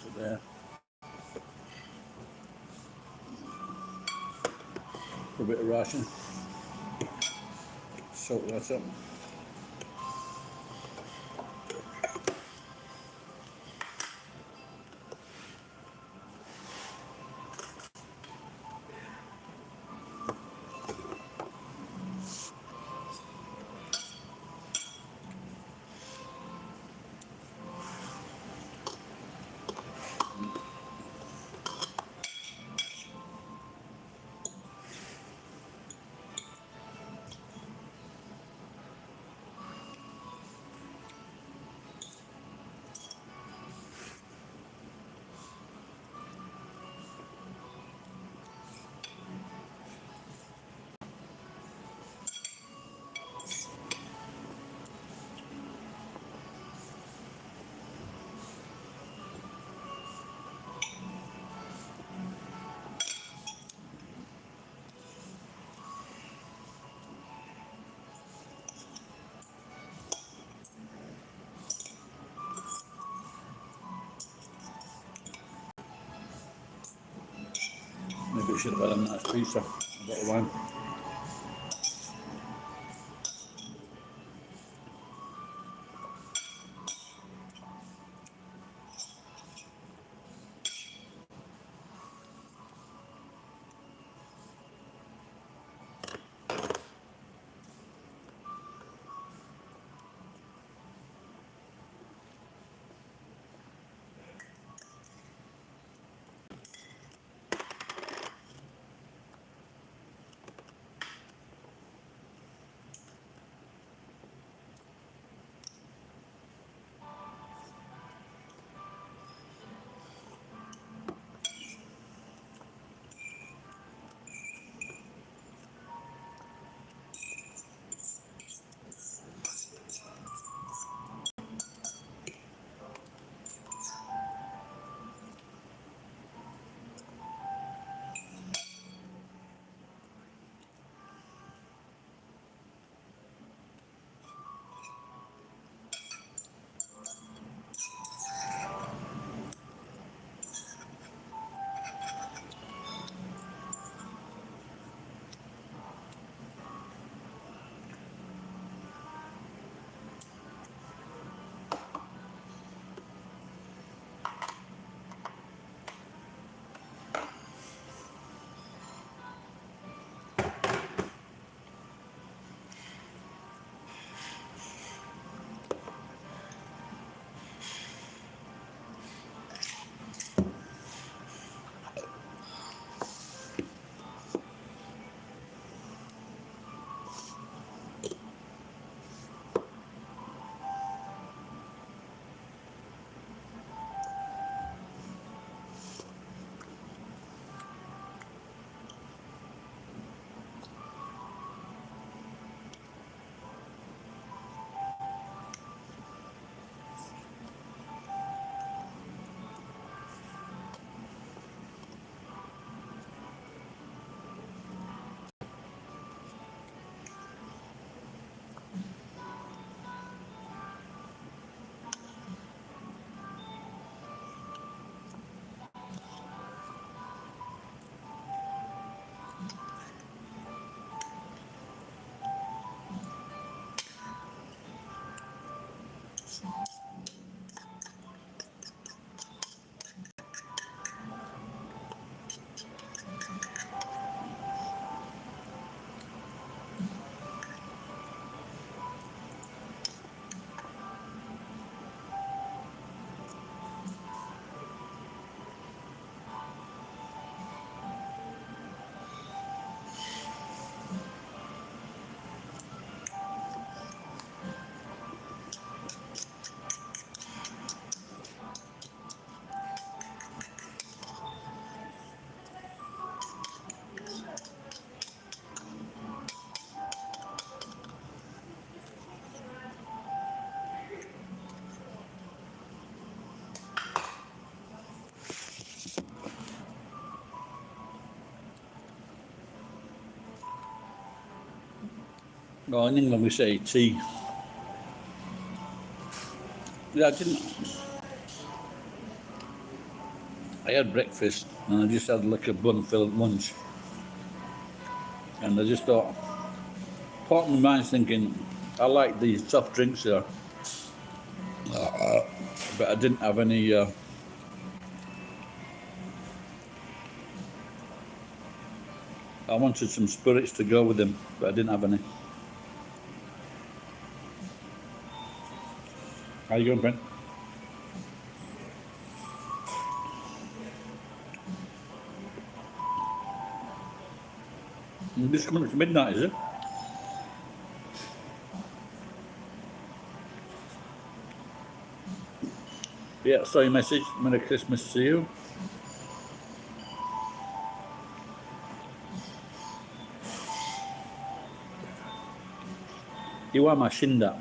it there. For a bit of ration. Salt that up. Maybe it should have had a nice pizza, a bottle of wine. Well, in England we say tea. Yeah, I didn't. I had breakfast and I just had like a bun for lunch. And I just thought, part of my mind's thinking, I like these soft drinks here, but I didn't have any. I wanted some spirits to go with them, but I didn't have any. How you going, Brent? This coming up to midnight, is it? Yeah, saw your message. Merry Christmas to you. Iwamashinda.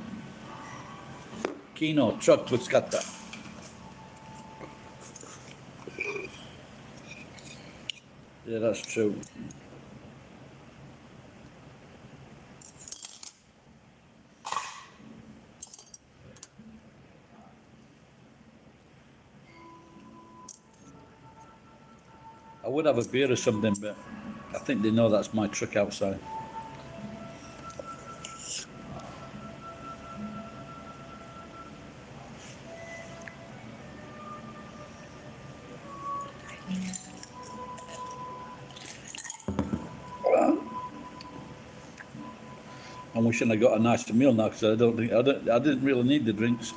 Kino truck Tsutsukata. Yeah, that's true. I would have a beer or something, but I think they know that's my truck outside. I'm wishing I got a nice meal now because I didn't really need the drinks.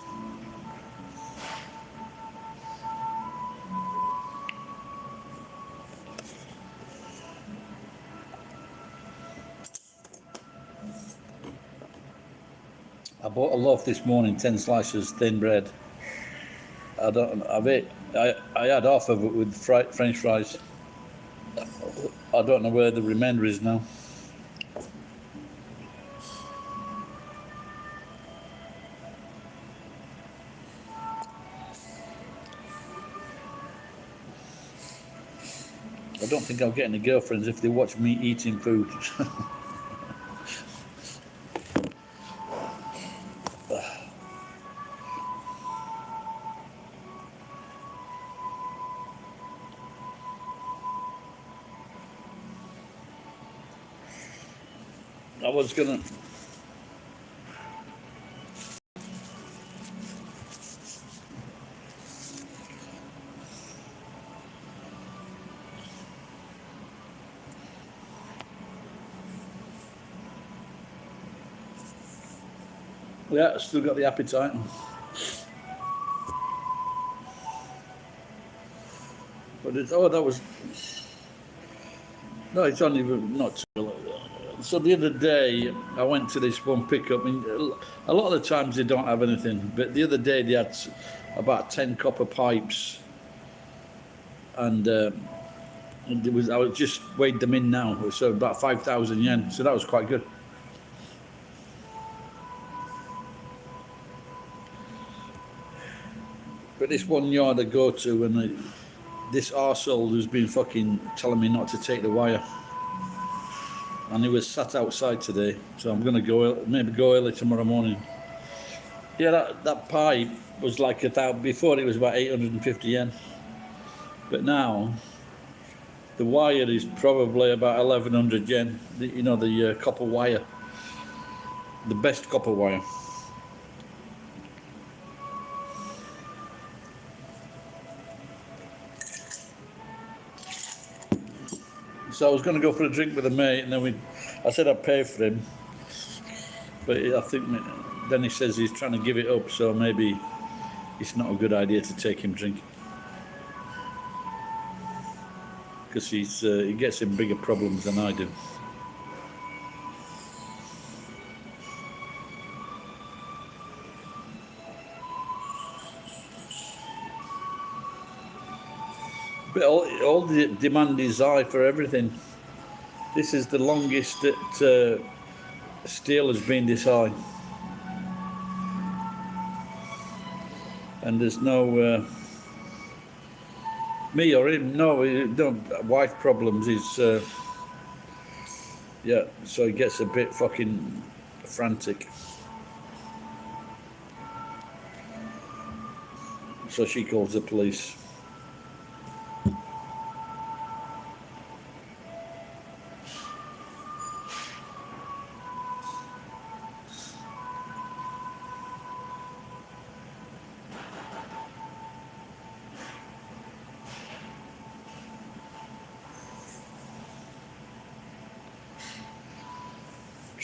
I bought a loaf this morning, 10 slices thin bread. I had half of it with French fries. I don't know where the remainder is now. I don't think I'll get any girlfriends if they watch me eating food. I was gonna. Yeah, still got the appetite. But it's, oh, that was. No, it's only not too. So the other day, I went to this one pickup. I mean, a lot of the times they don't have anything, but the other day they had about 10 copper pipes, and it was. I was just weighed them in now, so about 5,000 yen. So that was quite good. But this one yard I go to, and this arsehole who's been fucking telling me not to take the wire. And he was sat outside today, so I'm going to maybe go early tomorrow morning. Yeah, that pipe was like before it was about 850 yen. But now, the wire is probably about 1100 yen. The copper wire. The best copper wire. So I was going to go for a drink with a mate, and then I said I'd pay for him. But I think then he says he's trying to give it up, so maybe it's not a good idea to take him drinking. Because he gets in bigger problems than I do. But all the demand is high for everything. This is the longest that steel has been this high. And there's no me or him, no wife problems is yeah, so he gets a bit fucking frantic. So she calls the police.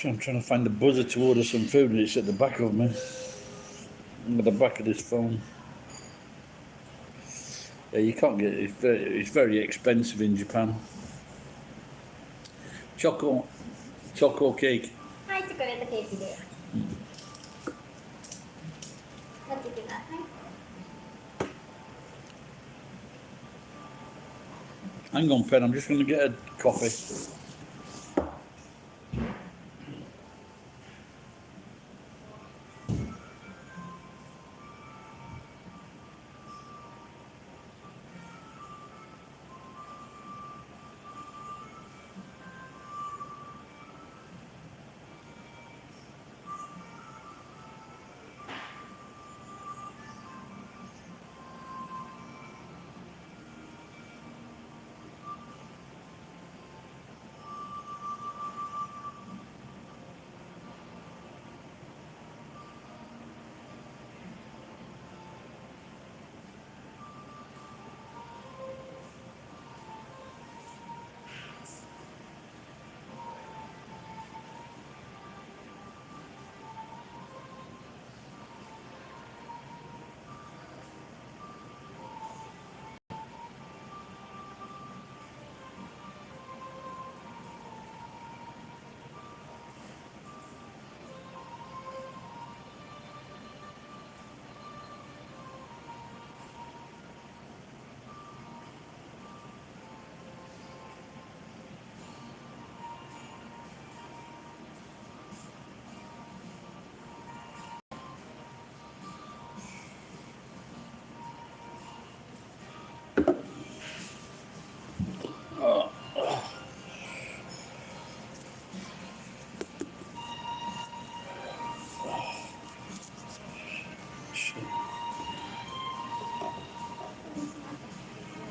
I'm trying to find the buzzer to order some food, and it's at the back of me. At the back of this phone. Yeah, you can't get it. It's very expensive in Japan. Choco cake. はい、チョコレートケーキです。持ってください。Hang on, Pen. I'm just going to get a coffee.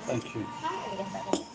Thank you. はい、ありがとうございます。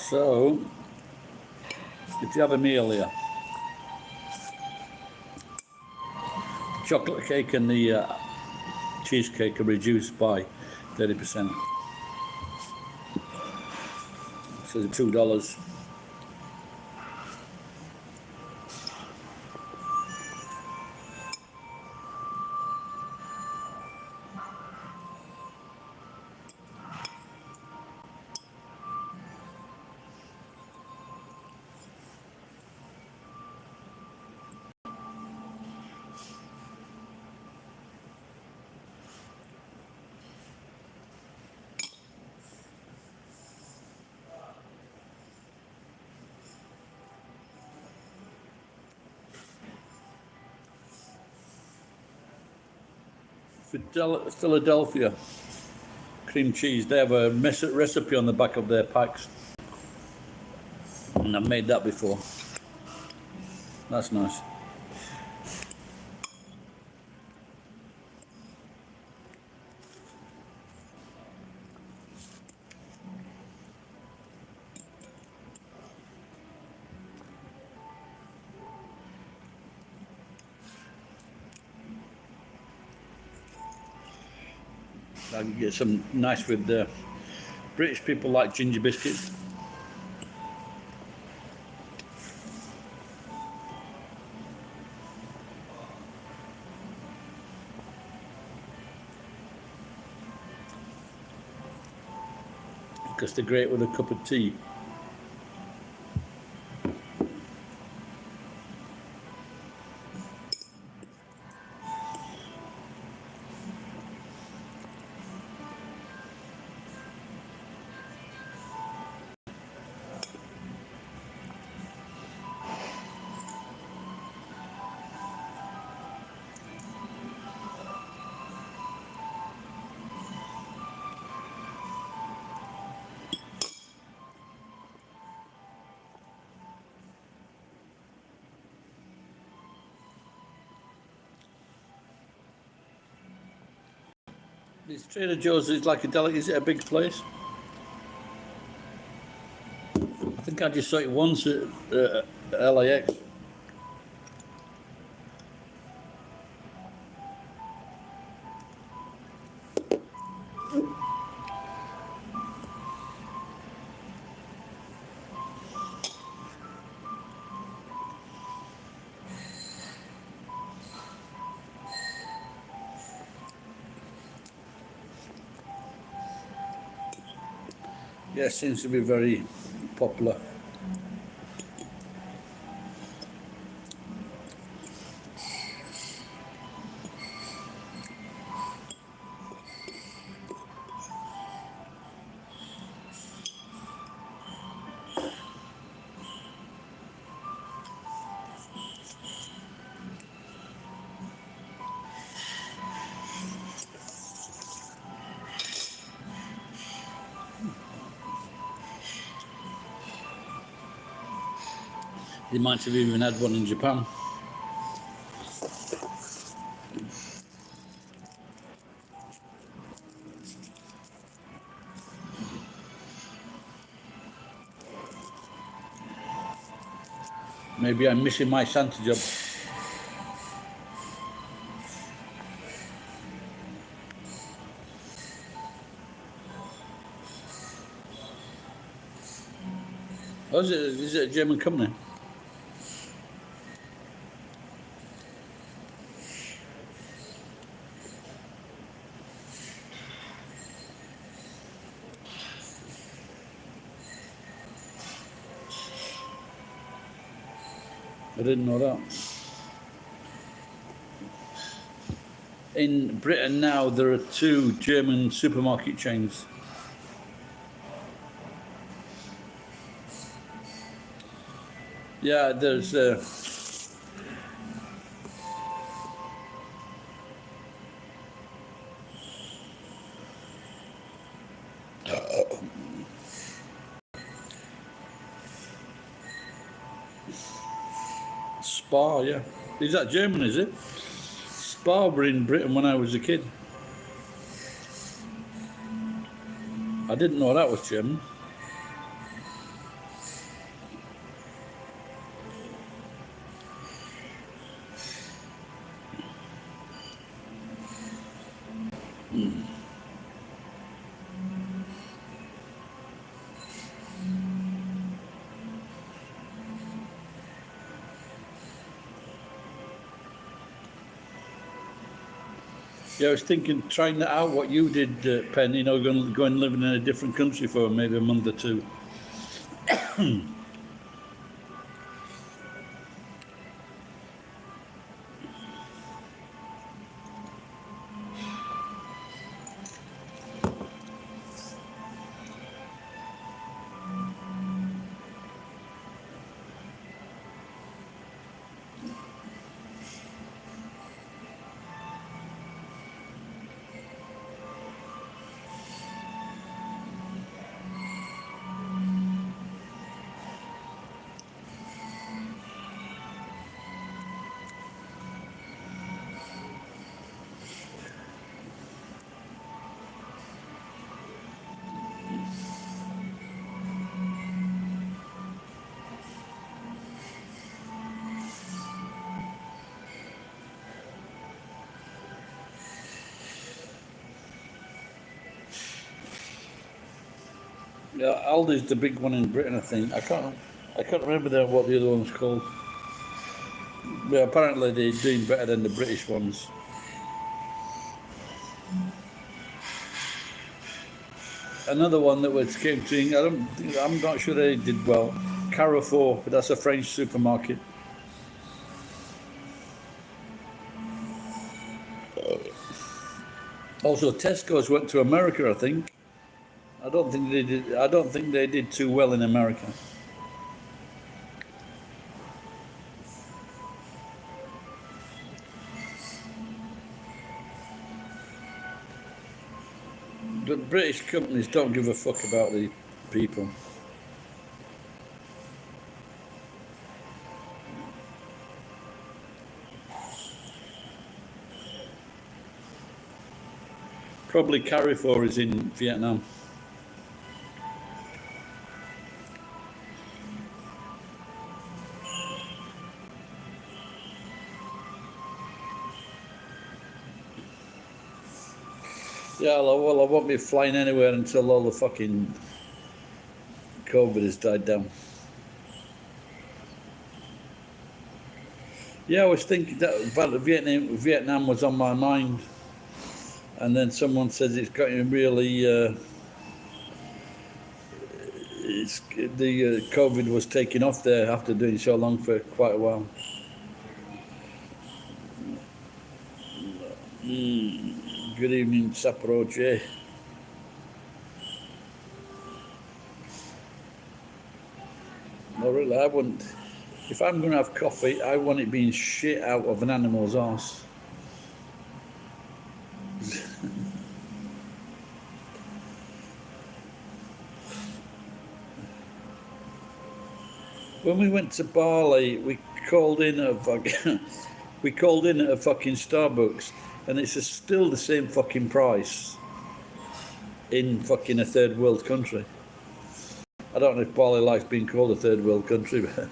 So, if you have a meal here, chocolate cake and the cheesecake are reduced by 30%. So the $2. Philadelphia cream cheese. They have a recipe on the back of their packs, and I've made that before. That's nice. I can get some nice with the British people like ginger biscuits. Because they're great with a cup of tea. This Trader Joe's is like a deli. Is it a big place? I think I just saw it once at LAX. Yeah, it seems to be very popular. They might have even had one in Japan. Maybe I'm missing my Santa job. Oh, is it a German company? I didn't know that. In Britain now, there are 2 German supermarket chains. Yeah, there's Spar, yeah. Is that German, is it? Spar were in Britain when I was a kid. I didn't know that was German. Yeah, I was thinking, trying that out, what you did, Penn, you know, go and live in a different country for maybe a month or 2. Yeah, Aldi's the big one in Britain, I think. I can't remember what the other one's called. But apparently they're doing better than the British ones. Another one that was came to, I'm not sure they did well. Carrefour, but that's a French supermarket. Also, Tesco's went to America, I think. I don't think they did. I don't think they did too well in America. But British companies don't give a fuck about the people. Probably Carrefour is in Vietnam. Yeah, well, I won't be flying anywhere until all the fucking COVID has died down. Yeah, I was thinking that about Vietnam was on my mind, and then someone says it's getting really. It's the COVID was taking off there after doing so long for quite a while. Good evening, Sapporo J. No, really, I wouldn't. If I'm going to have coffee, I want it being shit out of an animal's arse. When we went to Bali, we called in at a fucking Starbucks, and it's still the same fucking price in fucking a third world country. I don't know if Bali likes being called a third world country, but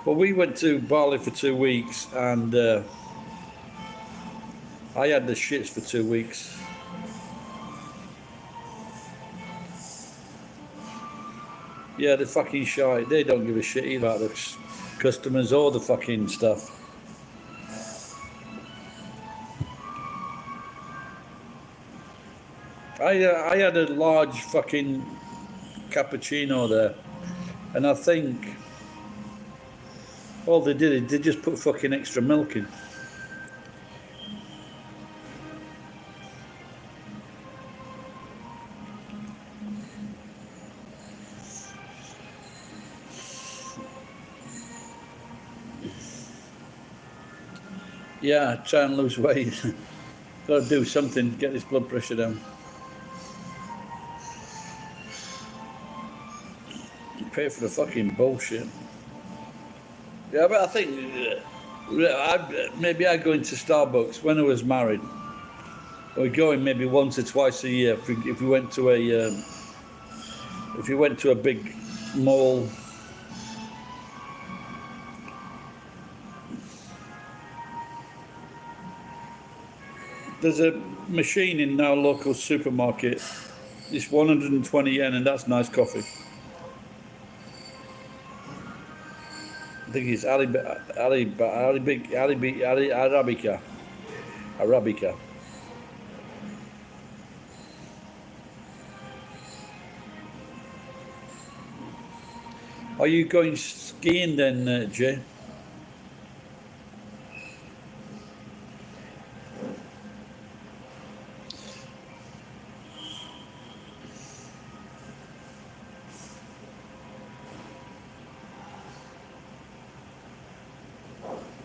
well, we went to Bali for 2 weeks, and I had the shits for 2 weeks. Yeah, they're fucking shy. They don't give a shit either about the customers or the fucking stuff. I had a large fucking cappuccino there, and I think all they did is they just put fucking extra milk in. Yeah, try and lose weight. Got to do something, get this blood pressure down. Pay for the fucking bullshit. Yeah, but I think maybe I go into Starbucks when I was married. We'd go in maybe once or twice a year if we went to a big mall. There's a machine in our local supermarket. It's 120 yen, and that's nice coffee. I think it's Arabica. Are you going skiing then, Jay?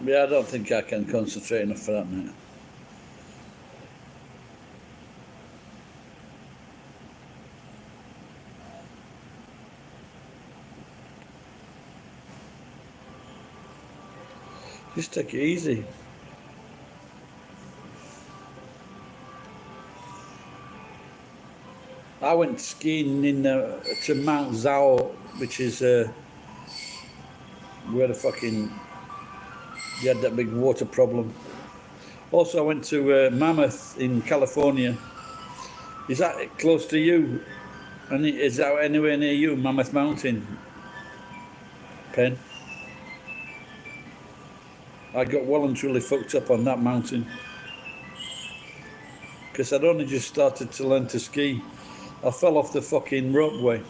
Yeah, I don't think I can concentrate enough for that, mate. Just take it easy. I went skiing to Mount Zao, which is where the fucking you had that big water problem. Also, I went to Mammoth in California. Is that close to you? And is that anywhere near you, Mammoth Mountain? Pen? I got well and truly fucked up on that mountain because I'd only just started to learn to ski. I fell off the fucking ropeway.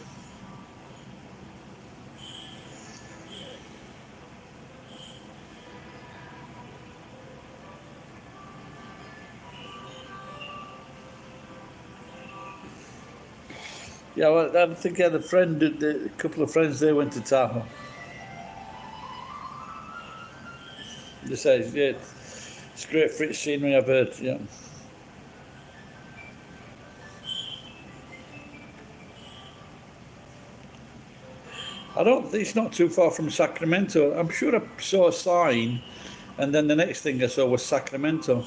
Yeah, well, I think I had a friend, a couple of friends, they went to Tahoe. They say, yeah, it's great for its scenery, I've heard, yeah. I don't. It's not too far from Sacramento. I'm sure I saw a sign, and then the next thing I saw was Sacramento.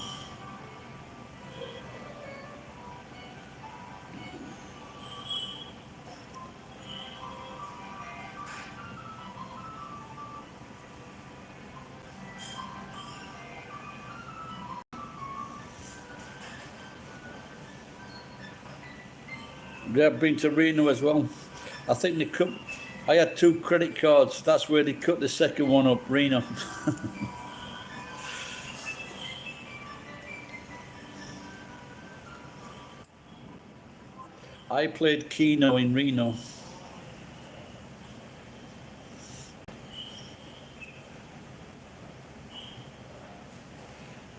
Yeah, I've been to Reno as well. I think they cut. I had 2 credit cards. That's where they cut the second one up, Reno. I played Keno in Reno.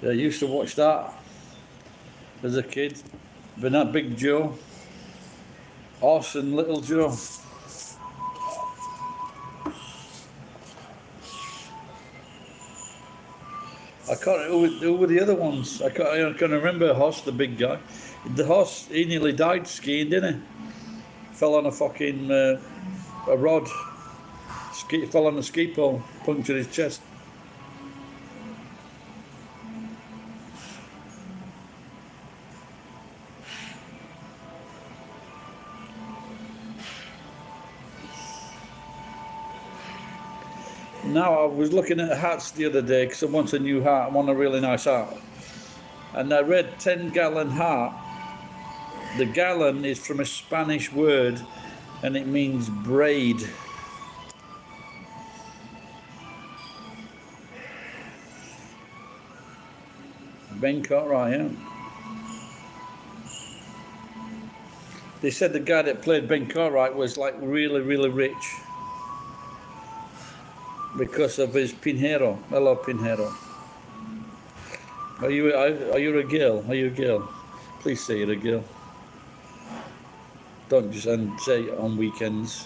I used to watch that as a kid. But not Big Joe. Awesome Little Joe. I can't. Who were the other ones? I can't remember. Hoss, the big guy. The Hoss, he nearly died skiing, didn't he? Fell on a fucking a rod. Fell on a ski pole, punctured his chest. Now I was looking at hats the other day because I want a new hat. I want a really nice hat, and I read 10-gallon hat. The gallon is from a Spanish word, and it means braid. Ben Cartwright, yeah. They said the guy that played Ben Cartwright was like really, really rich because of his Pinheiro. Hello, Pinheiro. Are you a girl? Are you a girl? Please say you're a girl. Don't just say it on weekends.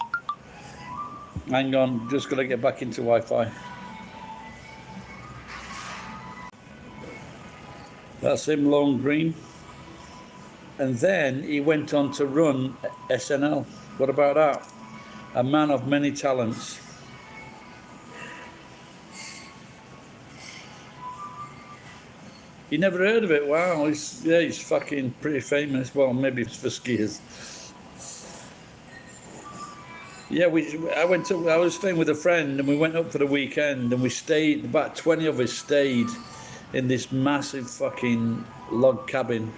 Hang on, just gotta get back into Wi-Fi. That's him, Lone Green. And then he went on to run SNL. What about that? A man of many talents. You never heard of it? Wow, he's fucking pretty famous. Well, maybe it's for skiers. Yeah, I was staying with a friend, and we went up for the weekend, and we stayed. About 20 of us stayed in this massive fucking log cabin.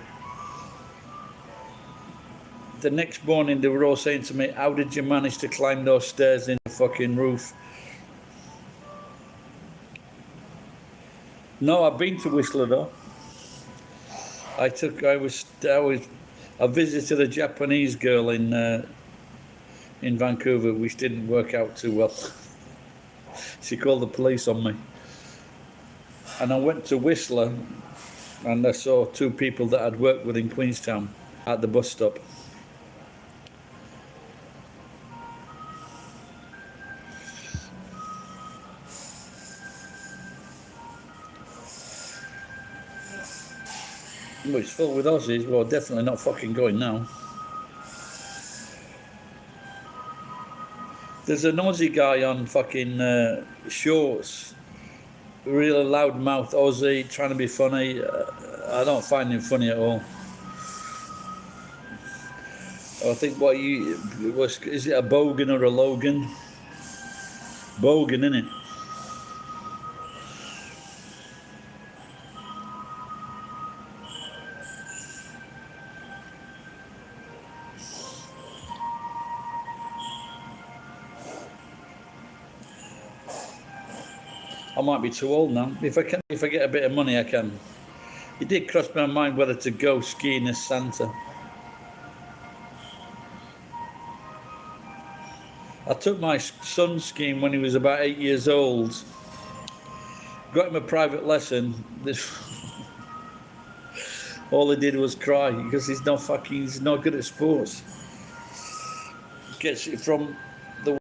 The next morning, they were all saying to me, "How did you manage to climb those stairs in the fucking roof?" No, I've been to Whistler though. I visited a Japanese girl in Vancouver, which didn't work out too well. She called the police on me. And I went to Whistler, and I saw 2 people that I'd worked with in Queenstown at the bus stop. Well, it's full with Aussies. Well, definitely not fucking going now. There's an Aussie guy on fucking shorts, really loud-mouthed Aussie, trying to be funny. I don't find him funny at all. I think is it a Bogan or a Logan? Bogan, innit? I might be too old now. If I get a bit of money, I can. It did cross my mind whether to go skiing as Santa. I took my son skiing when he was about 8 years old. Got him a private lesson. All he did was cry because he's not good at sports. Gets it from the.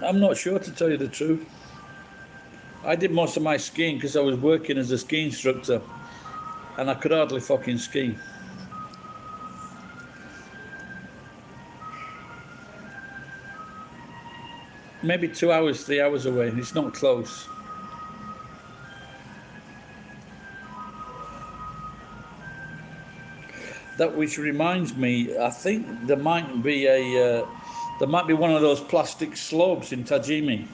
I'm not sure, to tell you the truth. I did most of my skiing because I was working as a ski instructor and I could hardly fucking ski. Maybe 2 hours, 3 hours away. It's not close. That which reminds me, I think there might be one of those plastic slopes in Tajimi.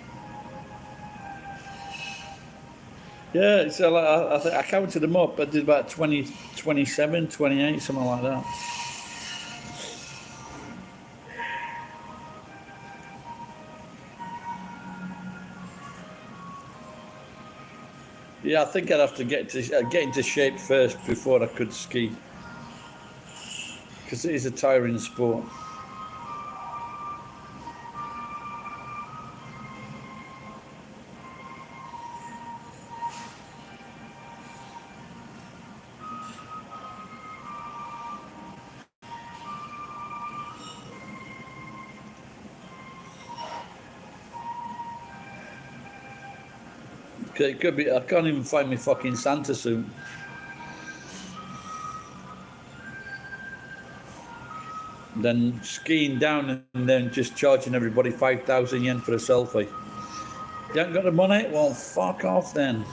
Yeah, so I counted them up. I did about 20, 27, 28, something like that. Yeah, I think I'd have to get into shape first before I could ski, because it is a tiring sport. It could be. I can't even find my fucking Santa suit. Then skiing down and then just charging everybody 5,000 yen for a selfie. You haven't got the money? Well, fuck off then.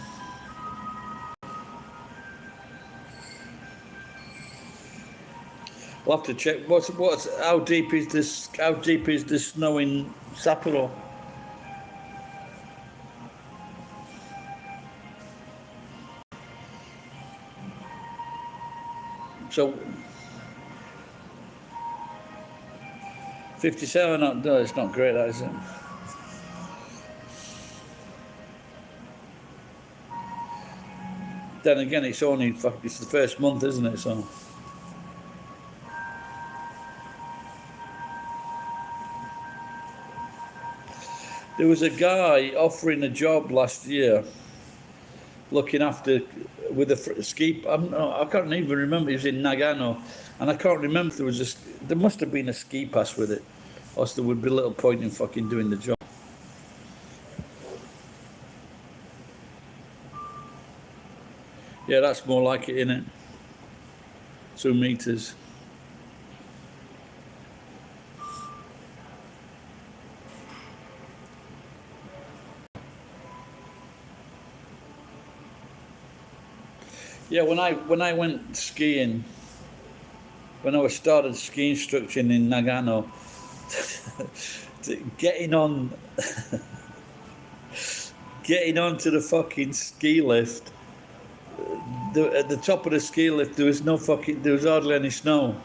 We'll have to check. How deep is this? How deep is the snow in Sapporo? So 57. No, it's not great, that is it? Then again, it's the first month, isn't it? So. There was a guy offering a job last year, looking after with a ski. I can't even remember. He was in Nagano, and I can't remember if there must have been a ski pass with it, or else there would be little point in fucking doing the job. Yeah, that's more like it, innit? 2 meters. Yeah, when I went skiing, when I started ski instructing in Nagano, getting onto the fucking ski lift. At the top of the ski lift, there was hardly any snow.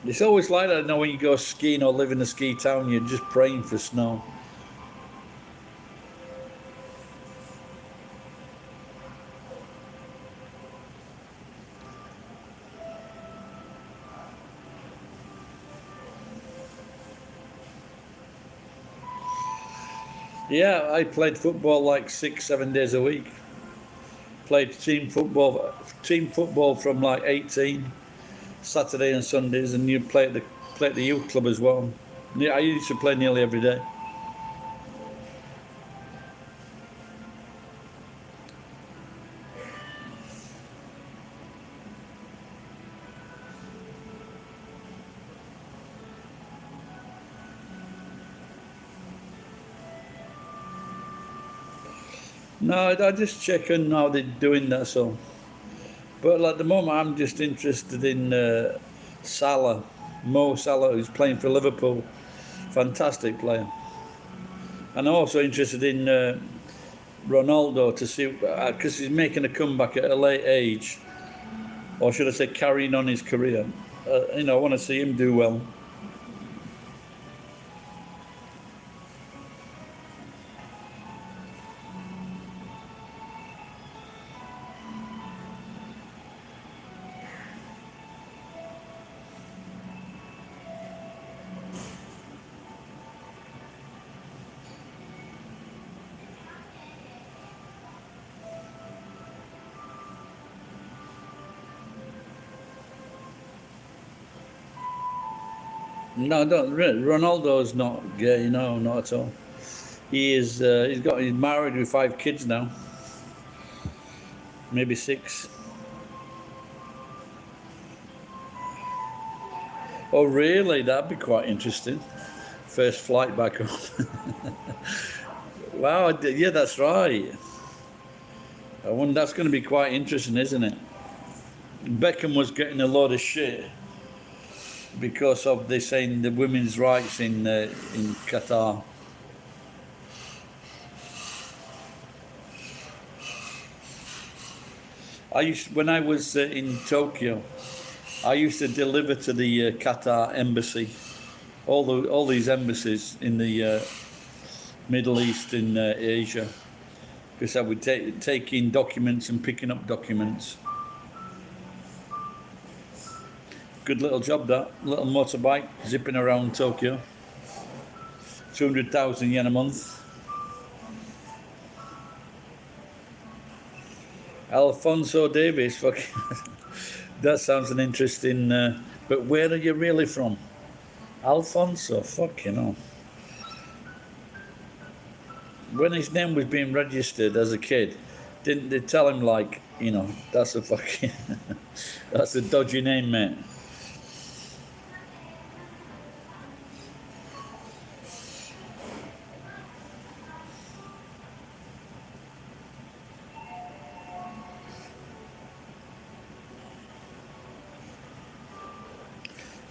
It's always like that, when you go skiing or live in a ski town, you're just praying for snow. Yeah, I played football like 6, 7 days a week. Played team football from like 18, Saturday and Sundays, and you play at the youth club as well. Yeah, I used to play nearly every day. No, I just check on how they're doing that. So, but at the moment, I'm just interested in Salah, Mo Salah, who's playing for Liverpool. Fantastic player. And I'm also interested in Ronaldo to see, because he's making a comeback at a late age, or should I say, carrying on his career. I want to see him do well. No, Ronaldo's not gay, no, not at all. He's married with 5 kids now, maybe 6. Oh, really? That'd be quite interesting. First flight back home. Wow, yeah, that's right. I wonder, that's going to be quite interesting, isn't it? Beckham was getting a lot of shit because of they saying the women's rights in Qatar. When I was in Tokyo, I used to deliver to the Qatar embassy, all these embassies in the Middle East and Asia, because I would take in documents and picking up documents. Good little job, that little motorbike zipping around Tokyo. 200,000 yen a month. Alfonso Davies, fucking. That sounds an interesting. But where are you really from? Alfonso, fucking hell. When his name was being registered as a kid, didn't they tell him, like, you know, that's a fucking. That's a dodgy name, mate.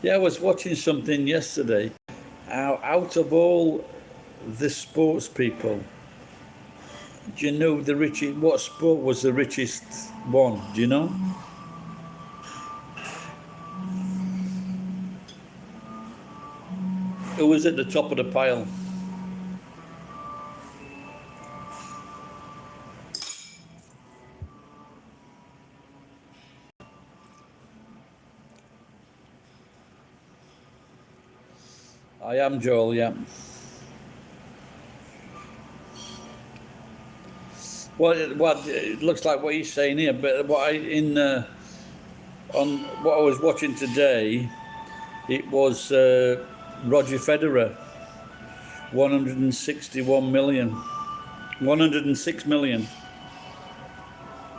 Yeah, I was watching something yesterday. Out of all the sports people, do you know what sport was the richest one? Do you know? Who was at the top of the pile? I am Joel, yeah. Well, it looks like what he's saying here, but on what I was watching today, it was Roger Federer, 161 million, 106 million.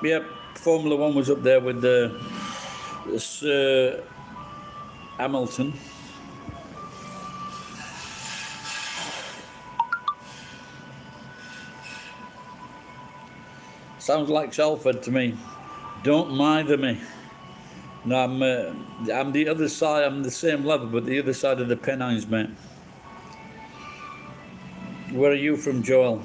Yep, Formula One was up there with Sir Hamilton. Sounds like Salford to me. Don't mind me. No, I'm the other side. I'm the same level, but the other side of the Pennines, mate. Where are you from, Joel?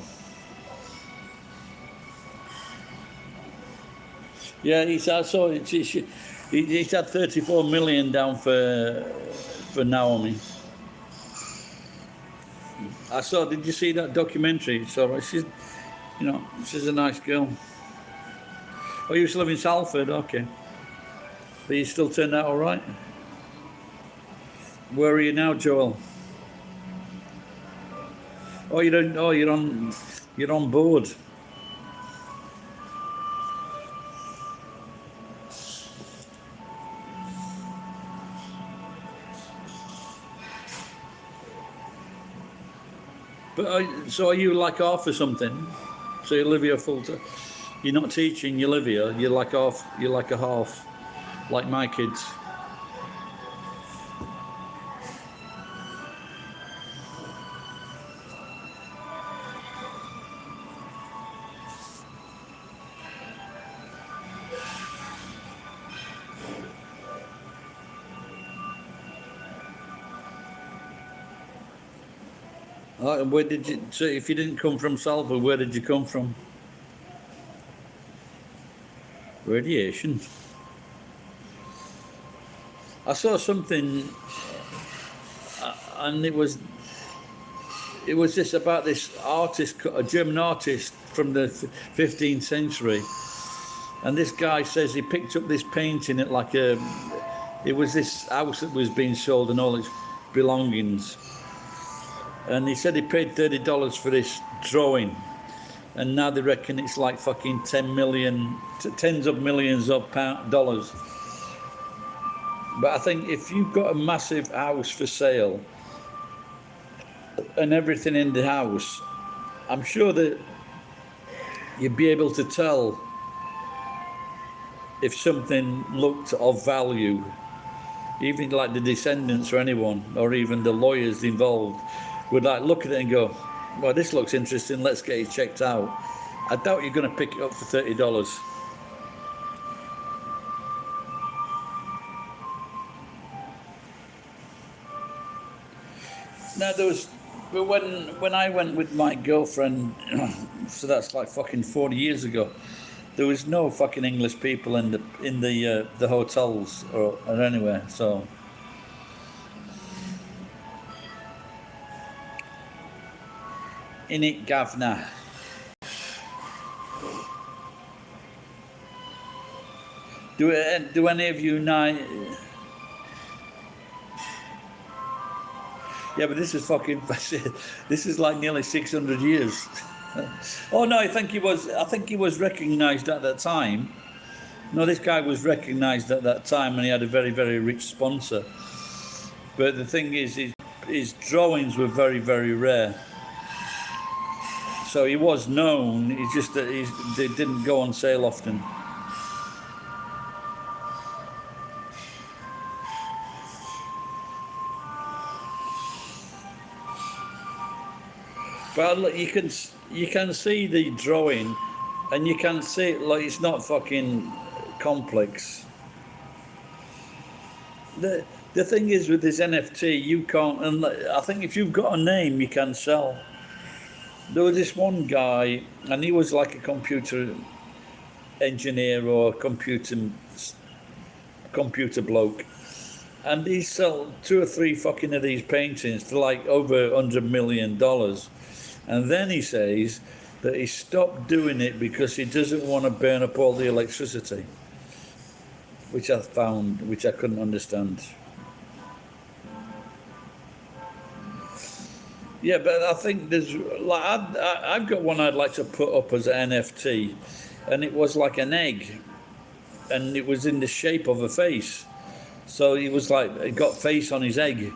Yeah, he's had 34 million down for Naomi. I saw. Did you see that documentary? So she's a nice girl. Oh, you used to live in Salford, okay. But you still turned out all right. Where are you now, Joel? Oh, you don't. Oh, you're on board. But so are you like off or something? So you live here full time. You're not teaching. You live here. You're like off. You're like a half, like my kids. Where did you? So if you didn't come from Salford, where did you come from? Radiation. I saw something, and it was this about this artist, a German artist from the 15th century, and this guy says he picked up this painting at it was this house that was being sold and all its belongings, and he said he paid $30 for this drawing. And now they reckon it's like fucking 10 million, tens of millions of dollars. But I think if you've got a massive house for sale and everything in the house I'm sure that you'd be able to tell if something looked of value, even like the descendants or anyone, or even the lawyers involved, would like look at it and go, well, this looks interesting, let's get it checked out. I doubt you're going to pick it up for $30. Now there was, but when I went with my girlfriend, so that's like fucking 40 years ago. There was no fucking English people in the hotels or anywhere. So in it, Gavna. Do any of you know? Yeah, but this is fucking. This is like nearly 600 years. Oh no, I think he was recognised at that time. No, this guy was recognised at that time, and he had a very, very rich sponsor. But the thing is, his drawings were very, very rare. So he was known. It's just that they didn't go on sale often. Well, look, you can see the drawing, and you can see like it's not fucking complex. The thing is with this NFT, you can't. And I think if you've got a name, you can sell. There was this one guy, and he was like a computer engineer or computer bloke, and he sold 2 or 3 fucking of these paintings for like over $100 million. And then he says that he stopped doing it because he doesn't want to burn up all the electricity, which I couldn't understand. Yeah, but I think there's like I've got one I'd like to put up as an NFT, and it was like an egg, and it was in the shape of a face. So he was like, he got face on his egg.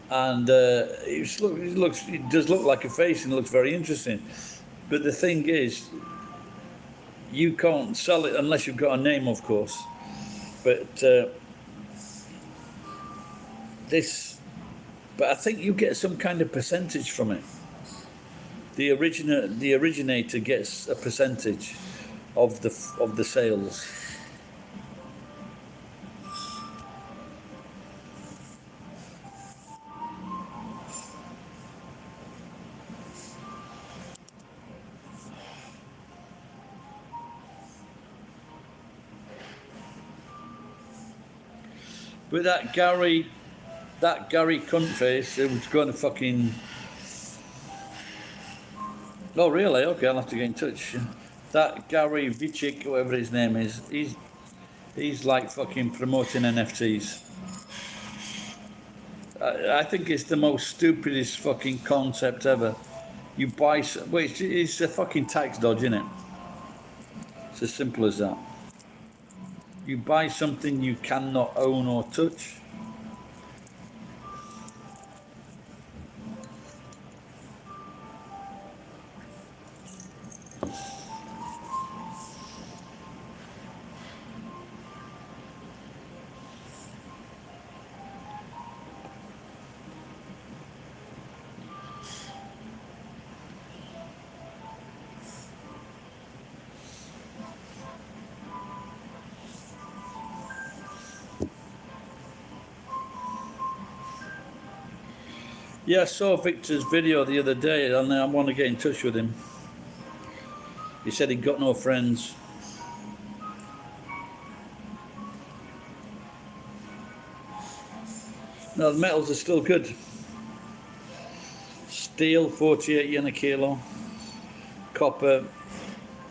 And it does look like a face and it looks very interesting. But the thing is, you can't sell it unless you've got a name, of course. But but I think you get some kind of percentage from it. The originator gets a percentage of the sales. But that Gary Cuntface, it was going to fucking. Oh really? Okay, I'll have to get in touch. That Gary Vichik, whatever his name is, he's like fucking promoting NFTs. I think it's the most stupidest fucking concept ever. You buy, it's a fucking tax dodge, isn't it? It's as simple as that. You buy something you cannot own or touch. Yeah, I saw Victor's video the other day, and I want to get in touch with him. He said he'd got no friends. No, the metals are still good. Steel, 48 yen a kilo. Copper,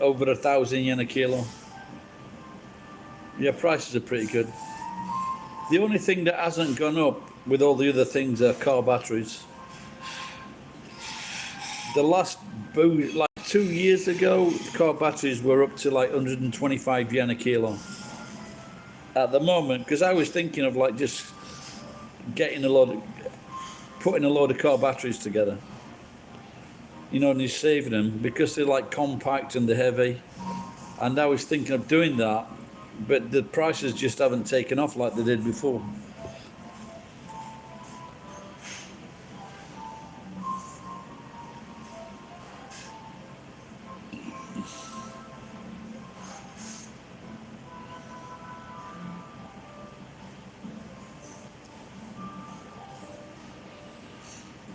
over 1,000 yen a kilo. Yeah, prices are pretty good. The only thing that hasn't gone up with all the other things are car batteries. The last boost, like 2 years ago, car batteries were up to like 125 yen a kilo. At the moment, because I was thinking of like just putting a load of car batteries together. you know, and he's saving them because they're like compact and they're heavy. And I was thinking of doing that, but the prices just haven't taken off like they did before.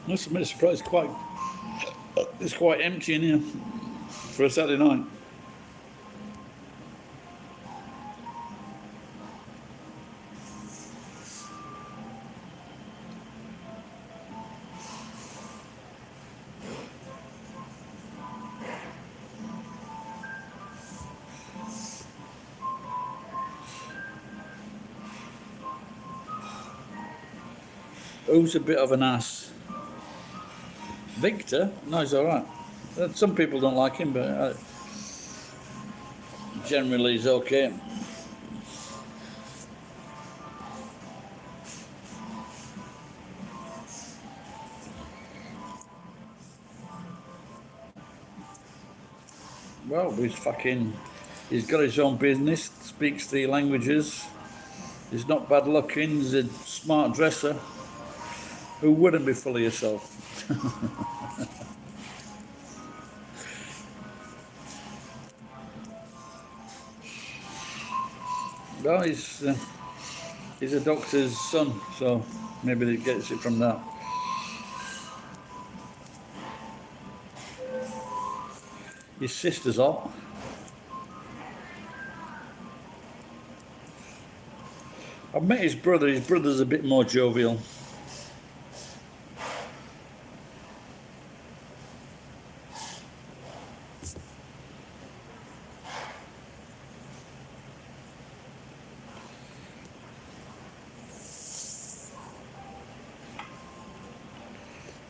I'm surprised it's quite empty in here for a Saturday night. Who's a bit of an ass? Victor? No, he's all right. Some people don't like him, but generally he's okay. Well, he's got his own business, speaks 3 languages. He's not bad looking, he's a smart dresser. Who wouldn't be full of yourself? Well, he's a doctor's son, so maybe he gets it from that. His sister's hot. I've met his brother. His brother's a bit more jovial.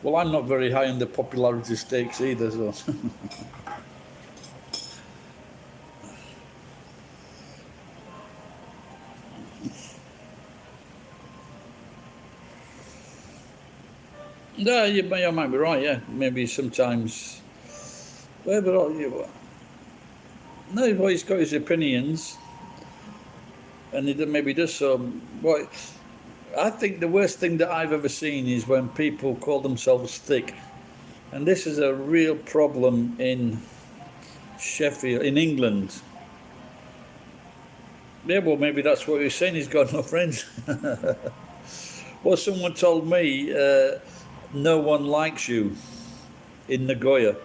Well, I'm not very high on the popularity stakes either, so. No, you might be right, yeah. Maybe sometimes. Well, but, no, well, he's got his opinions, and he maybe does so. Well, I think the worst thing that I've ever seen is when people call themselves thick. And this is a real problem in Sheffield, in England. Yeah, well, maybe that's what he's saying, he's got no friends. Well, someone told me, no one likes you in Nagoya.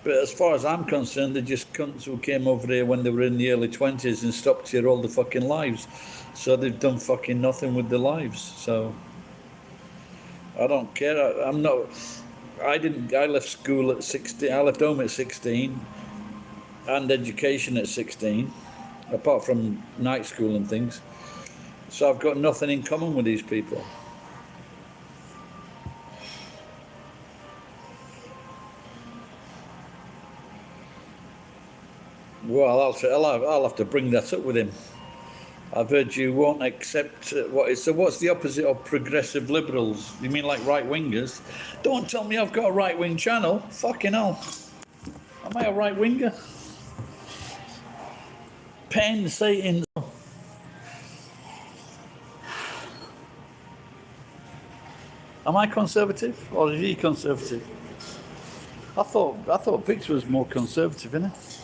But as far as I'm concerned, they're just cunts who came over here when they were in the early 20s and stopped here all their fucking lives. So they've done fucking nothing with their lives. So I don't care. I left school at 16. I left home at 16 and education at 16, apart from night school and things. So I've got nothing in common with these people. Well, I'll have to bring that up with him. I've heard you won't accept what's the opposite of progressive liberals? You mean like right-wingers? Don't tell me I've got a right-wing channel. Fucking hell. Am I a right-winger? Penn Satan. Am I conservative or is he conservative? I thought Victor was more conservative, innit?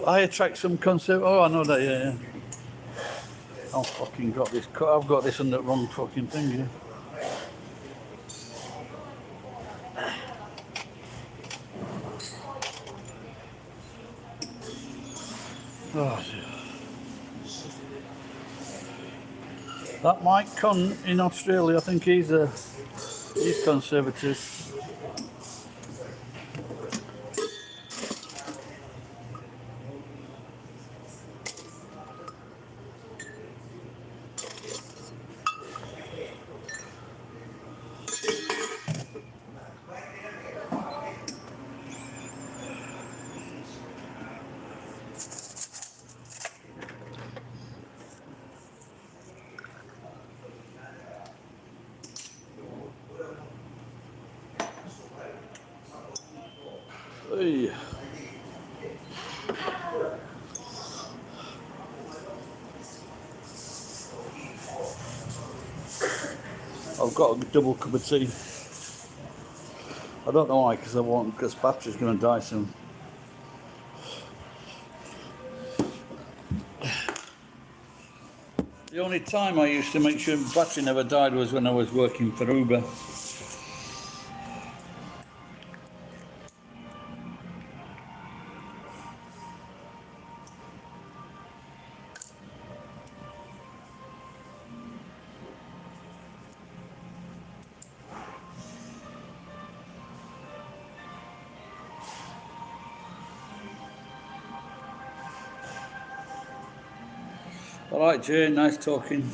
I attract some conservative. Oh, I know that. Yeah. I've fucking got this. I've got this on the wrong fucking thing here. Oh, that Mike Conn in Australia, I think he's conservative. Hey. I've got a double cup of tea. I don't know why, because battery's going to die soon. The only time I used to make sure battery never died was when I was working for Uber. All right, Jay, nice talking.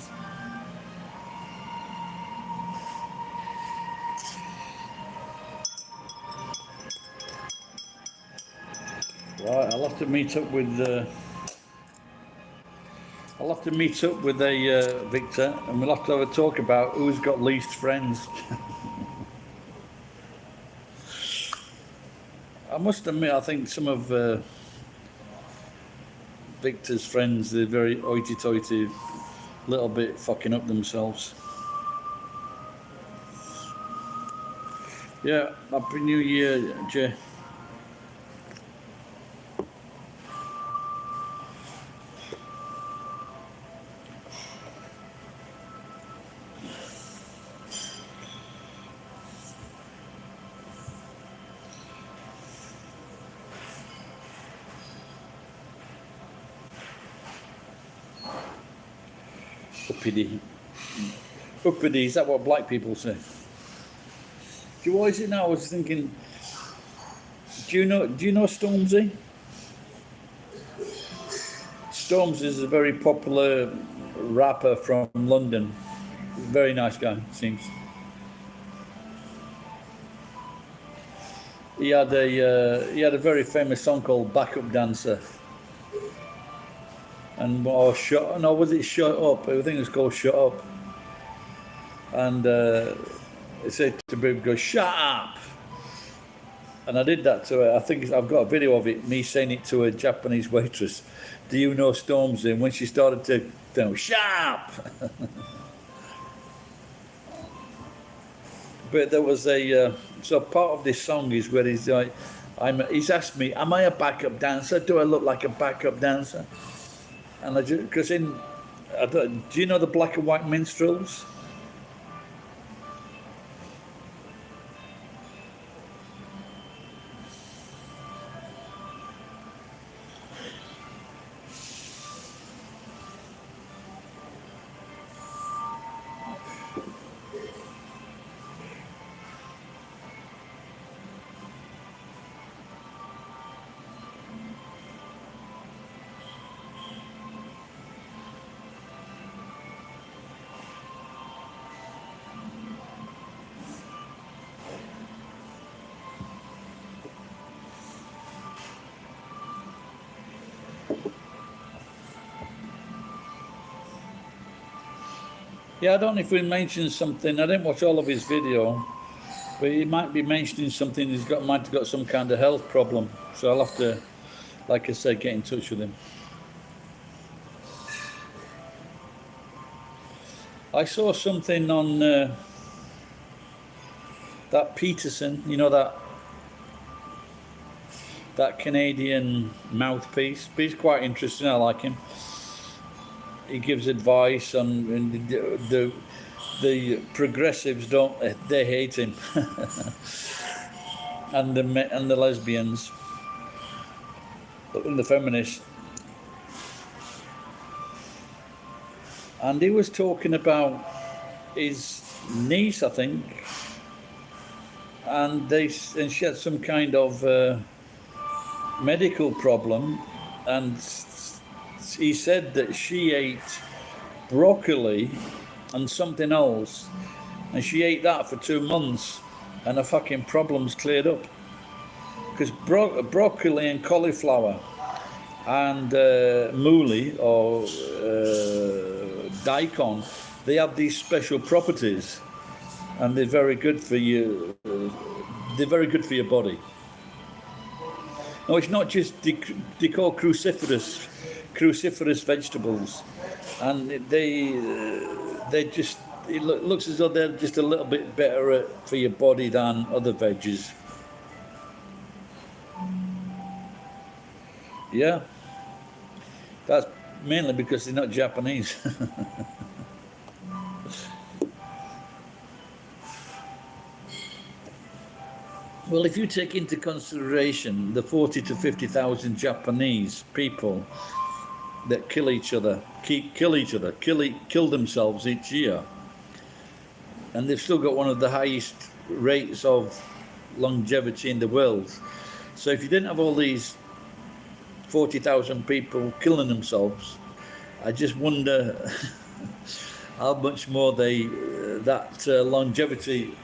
Right, I'll have to meet up with Victor, and we'll have to have a talk about who's got least friends. I must admit, I think some of Victor's friends, they're very hoity-toity, little bit fucking up themselves. Yeah, Happy New Year, Jay. Uppity. Uppity, is that what black people say? Do you, what is it now? I was thinking, do you know Stormzy? Stormzy is a very popular rapper from London. Very nice guy, seems. He had a very famous song called "Backup Dancer," and was it "Shut Up"? I think it was called "Shut Up," and it said to Bib, "Go shut up," and I did that to her. I think I've got a video of it, me saying it to a Japanese waitress. Do you know Stormzy? And when she started to shut up. But there was so part of this song is where he's like, he's asked me, am I a backup dancer? Do I look like a backup dancer? And do you know the Black and White Minstrels? Yeah, I don't know if we mentioned something. I didn't watch all of his video, but he might be mentioning something. Might have got some kind of health problem. So I'll have to, like I said, get in touch with him. I saw something on that Peterson, you know, that Canadian mouthpiece. But he's quite interesting. I like him. He gives advice on the progressives they hate him, and the lesbians, and the feminists. And he was talking about his niece, I think, and she had some kind of medical problem, and he said that she ate broccoli and something else, and she ate that for 2 months, and her fucking problems cleared up. Because broccoli and cauliflower and mooli or daikon, they have these special properties, and they're very good for you. They're very good for your body. No, it's not just they call cruciferous vegetables, and they just looks as though they're just a little bit better for your body than other veggies. Yeah, that's mainly because they're not Japanese. Well, if you take into consideration the 40 to 50,000 Japanese people that kill themselves each year, and they've still got one of the highest rates of longevity in the world. So if you didn't have all these 40,000 people killing themselves, I just wonder how much more that longevity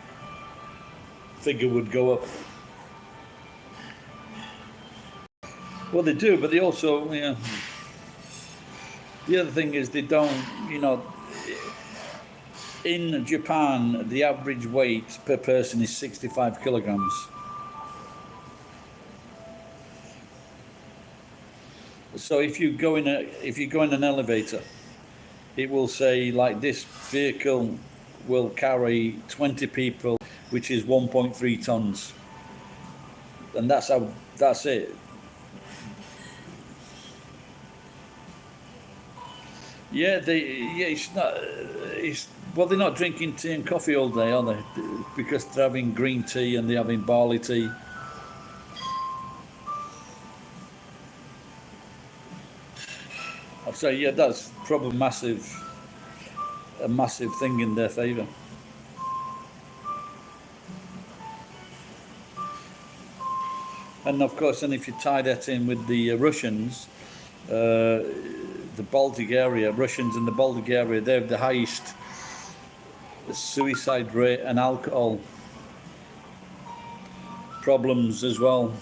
figure would go up. Well, they do, but they also, you know, the other thing is they don't, you know, in Japan, the average weight per person is 65 kilograms. So if you go in an elevator, it will say like this vehicle will carry 20 people, which is 1.3 tons, and that's it. Yeah, well, they're not drinking tea and coffee all day, are they? Because they're having green tea and they're having barley tea. I'd say, yeah, that's probably a massive thing in their favour. And of course, and if you tie that in with the Russians, the Baltic area, Russians in the Baltic area, they have the highest suicide rate and alcohol problems as well.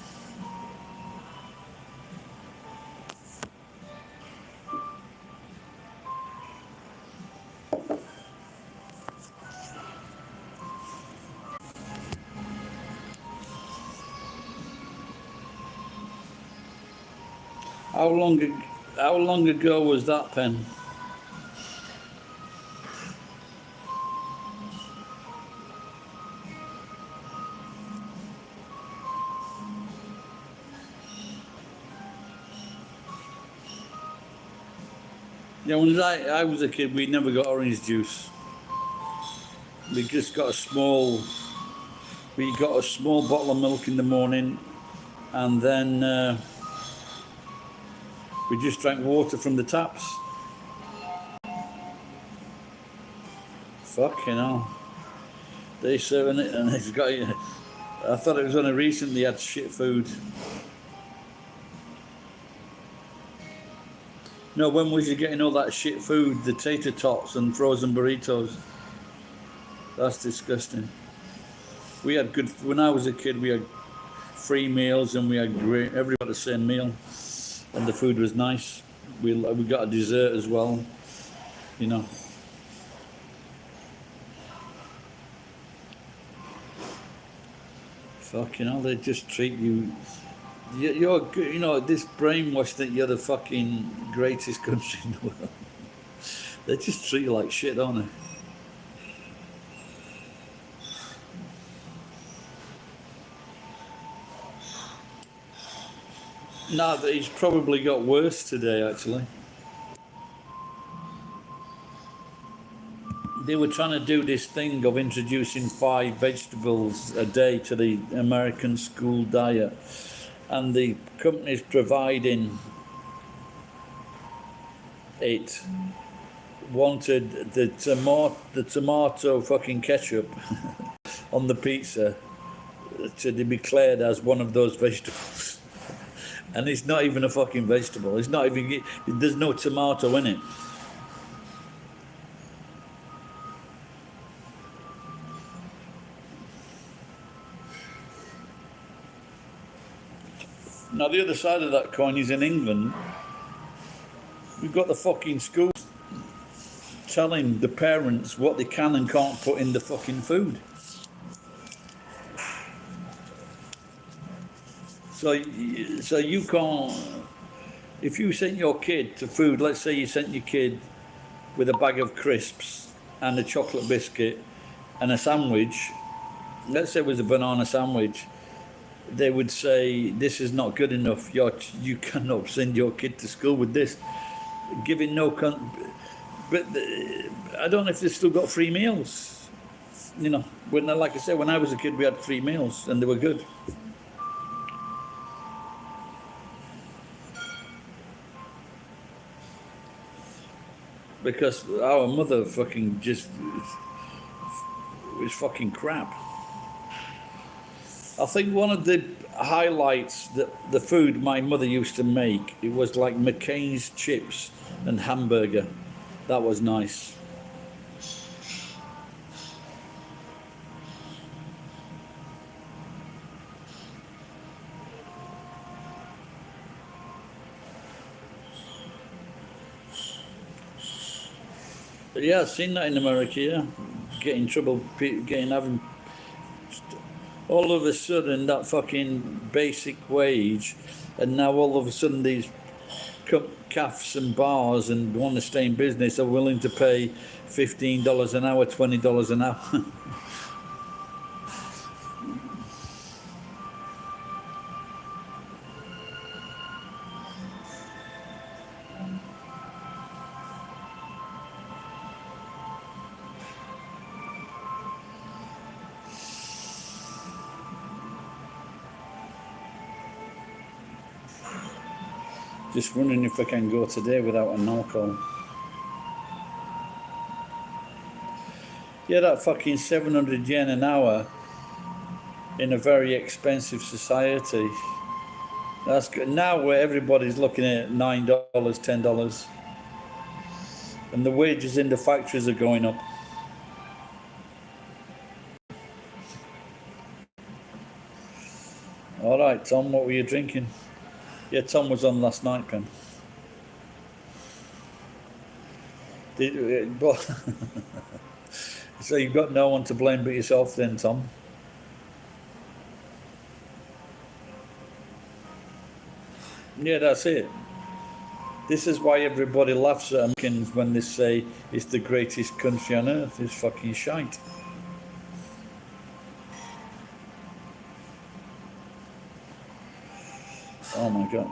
How long ago was that, Pen? Yeah, when I was a kid, we never got orange juice. We just got a small bottle of milk in the morning, and then we just drank water from the taps. Fucking hell. They serving it, and it's got. I thought it was only recently had shit food. No, when was you getting all that shit food? The tater tots and frozen burritos. That's disgusting. We had good. When I was a kid, we had free meals and we had great. Everybody got the same meal, and the food was nice. We got a dessert as well. You know. Fucking hell, they just treat you. You're, you know, this brainwash that you're the fucking greatest country in the world. They just treat you like shit, don't they? No, he's probably got worse today, actually. They were trying to do this thing of introducing 5 vegetables a day to the American school diet. And the companies providing it wanted the tomato fucking ketchup on the pizza to be declared as one of those vegetables. And it's not even a fucking vegetable. It's not even, there's no tomato in it. Now the other side of that coin is in England. We've got the fucking schools telling the parents what they can and can't put in the fucking food. So you can't. If you sent your kid to food, let's say you sent your kid with a bag of crisps and a chocolate biscuit and a sandwich, let's say it was a banana sandwich, they would say, this is not good enough. You cannot send your kid to school with this. Giving no... But I don't know if they've still got free meals. You know, like I said, when I was a kid, we had free meals and they were good. Because our mother fucking just was fucking crap. I think one of the highlights that the food my mother used to make, it was like McCain's chips and hamburger. That was nice. But yeah, I've seen that in America, yeah. Getting trouble, having... All of a sudden, that fucking basic wage, and now all of a sudden these cafes and bars and want to stay in business are willing to pay $15 an hour, $20 an hour. Just wondering if I can go today without an alcohol. Yeah, that fucking 700 yen an hour in a very expensive society. That's good. Now where everybody's looking at $9, $10. And the wages in the factories are going up. All right, Tom, what were you drinking? Yeah, Tom was on last night, Pen. So you've got no one to blame but yourself then, Tom? Yeah, that's it. This is why everybody laughs at Americans when they say it's the greatest country on earth. It's fucking shite. Oh my God.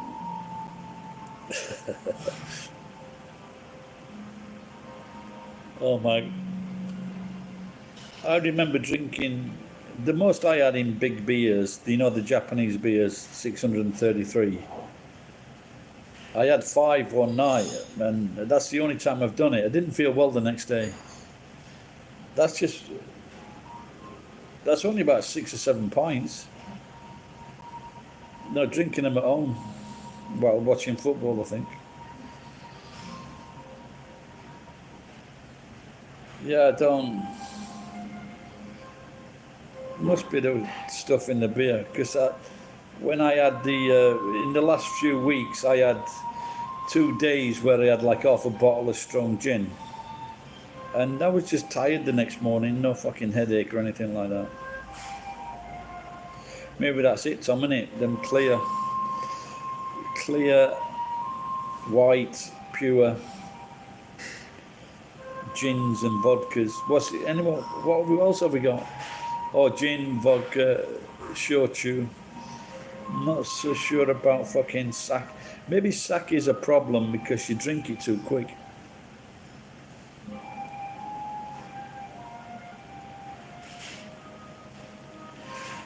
Oh my. I remember drinking, the most I had in big beers, you know, the Japanese beers, 633. I had 5 one night, and that's the only time I've done it. I didn't feel well the next day. That's only about 6 or 7 pints. No, drinking them at home while watching football, I think. Yeah, I don't... Must be the stuff in the beer, because when I had in the last few weeks, I had 2 days where I had like half a bottle of strong gin. And I was just tired the next morning, no fucking headache or anything like that. Maybe that's it, Tom, innit? Them clear, white, pure gins and vodkas. What's it? Anyway, what else have we got? Oh, gin, vodka, shochu. I'm not so sure about fucking sake. Maybe sake is a problem because you drink it too quick.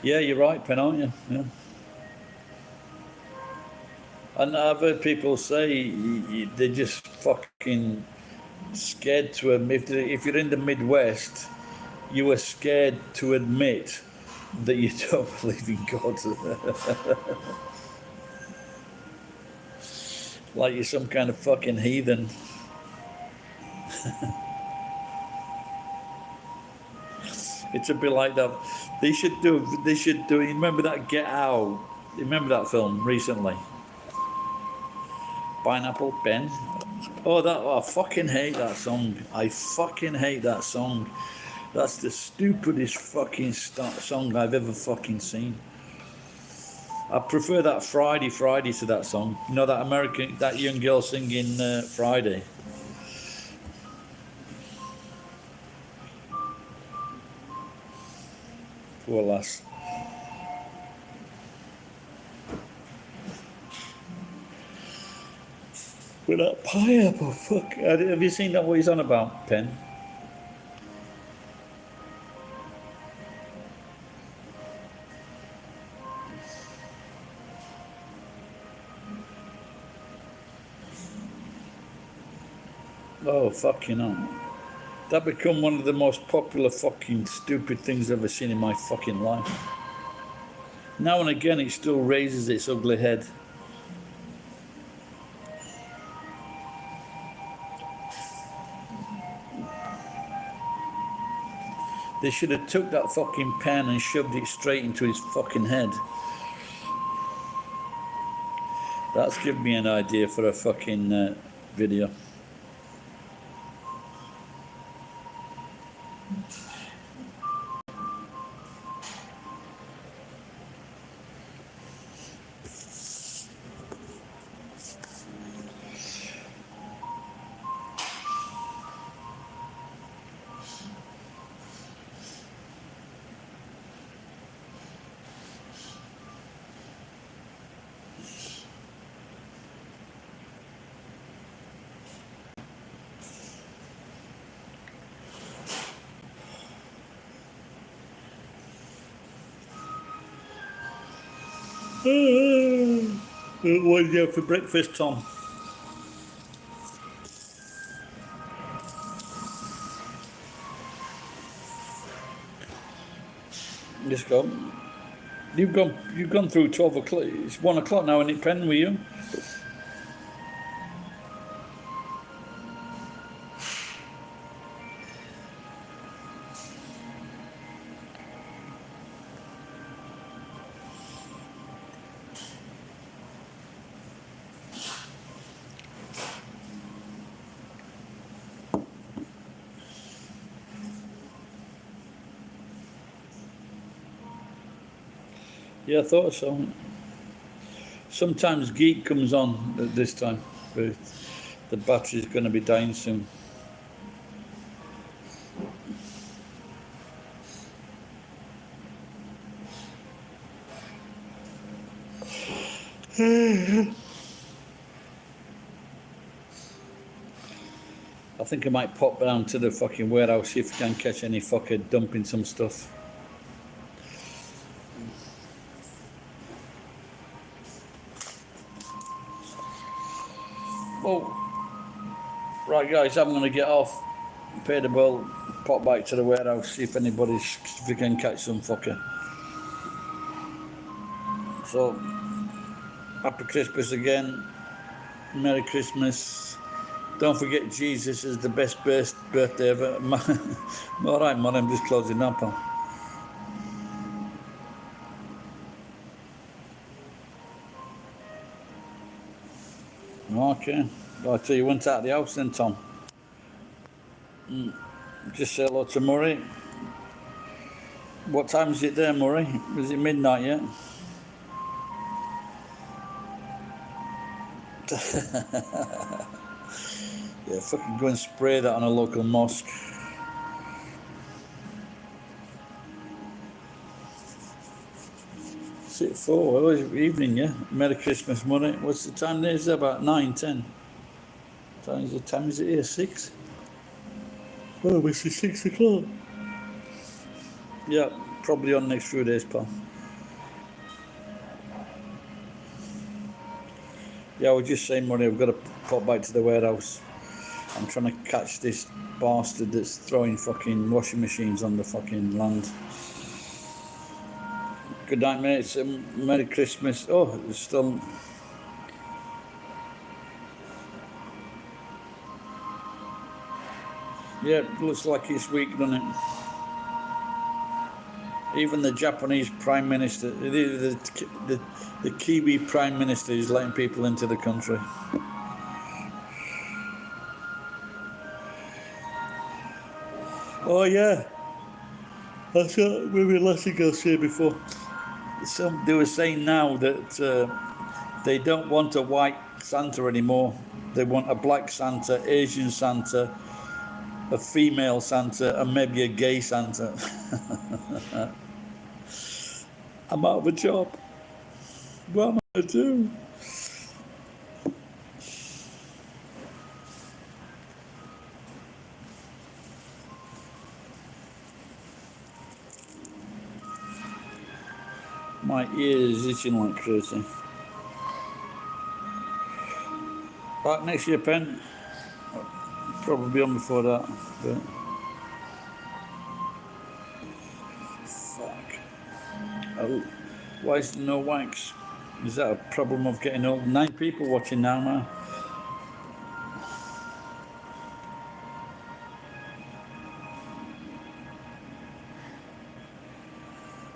Yeah, you're right, Pen, aren't you? Yeah. And I've heard people say they're just fucking scared to admit, if you're in the Midwest, you are scared to admit that you don't believe in God. Like you're some kind of fucking heathen. It's a bit like that. They should do, you remember that Get Out? You remember that film recently? Pineapple Pen. I fucking hate that song. I fucking hate that song. That's the stupidest fucking song I've ever fucking seen. I prefer that Friday to that song. You know, that young girl singing Friday. Poor lass. With that pineapple, fuck. Have you seen that, what he's on about, Pen? Oh, fucking hell. That become one of the most popular fucking stupid things I've ever seen in my fucking life. Now and again it still raises its ugly head. They should have took that fucking pen and shoved it straight into his fucking head. That's given me an idea for a fucking video. What did you have for breakfast, Tom? Just go. You've gone through 12 o'clock. It's 1 o'clock now, isn't it, Pen, were you? Yeah, I thought so. Sometimes Geek comes on at this time, but the battery's going to be dying soon. I think I might pop down to the fucking warehouse, see if I can catch any fucker dumping some stuff. Well, right guys, I'm going to get off, pay the bill, pop back to the warehouse, see if if we can catch some fucker. So, happy Christmas again, Merry Christmas. Don't forget Jesus is the best birthday ever. Alright man, I'm just closing up. Okay, I'll tell you, went out of the house then, Tom. Just say hello to Murray. What time is it there, Murray? Is it midnight yet? Yeah, fucking go and spray that on a local mosque. Is it 4? Oh, it's evening, yeah? Merry Christmas, Murray. What's the time there? Is it about 9, 10? What time is it here? 6? Oh, it's 6 o'clock. Yeah, probably on next few days, pal. Yeah, I was just saying, Murray, I've got to pop back to the warehouse. I'm trying to catch this bastard that's throwing fucking washing machines on the fucking land. Good night, mates. Merry Christmas. Oh, it's still... Yeah, looks like it's weak, doesn't it? Even the Japanese Prime Minister, the Kiwi Prime Minister is letting people into the country. Oh yeah, that's what we were letting go say before. They were saying now that they don't want a white Santa anymore. They want a black Santa, Asian Santa, a female Santa, and maybe a gay Santa. I'm out of a job. What am I going to do? My ear is itching like crazy. Back next year, Pen. Probably on before that. But fuck. Oh, why is there no wax? Is that a problem of getting old? 9 people watching now, man.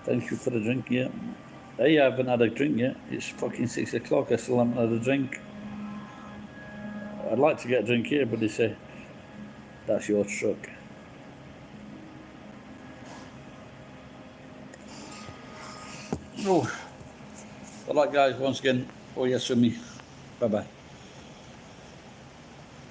Thank you for the drink, yeah. Hey, I haven't had a drink yet. It's fucking 6 o'clock. I still haven't had a drink. I'd like to get a drink here, but they say, that's your truck. Oh, all right, guys, once again, oh yes, for me. Bye-bye.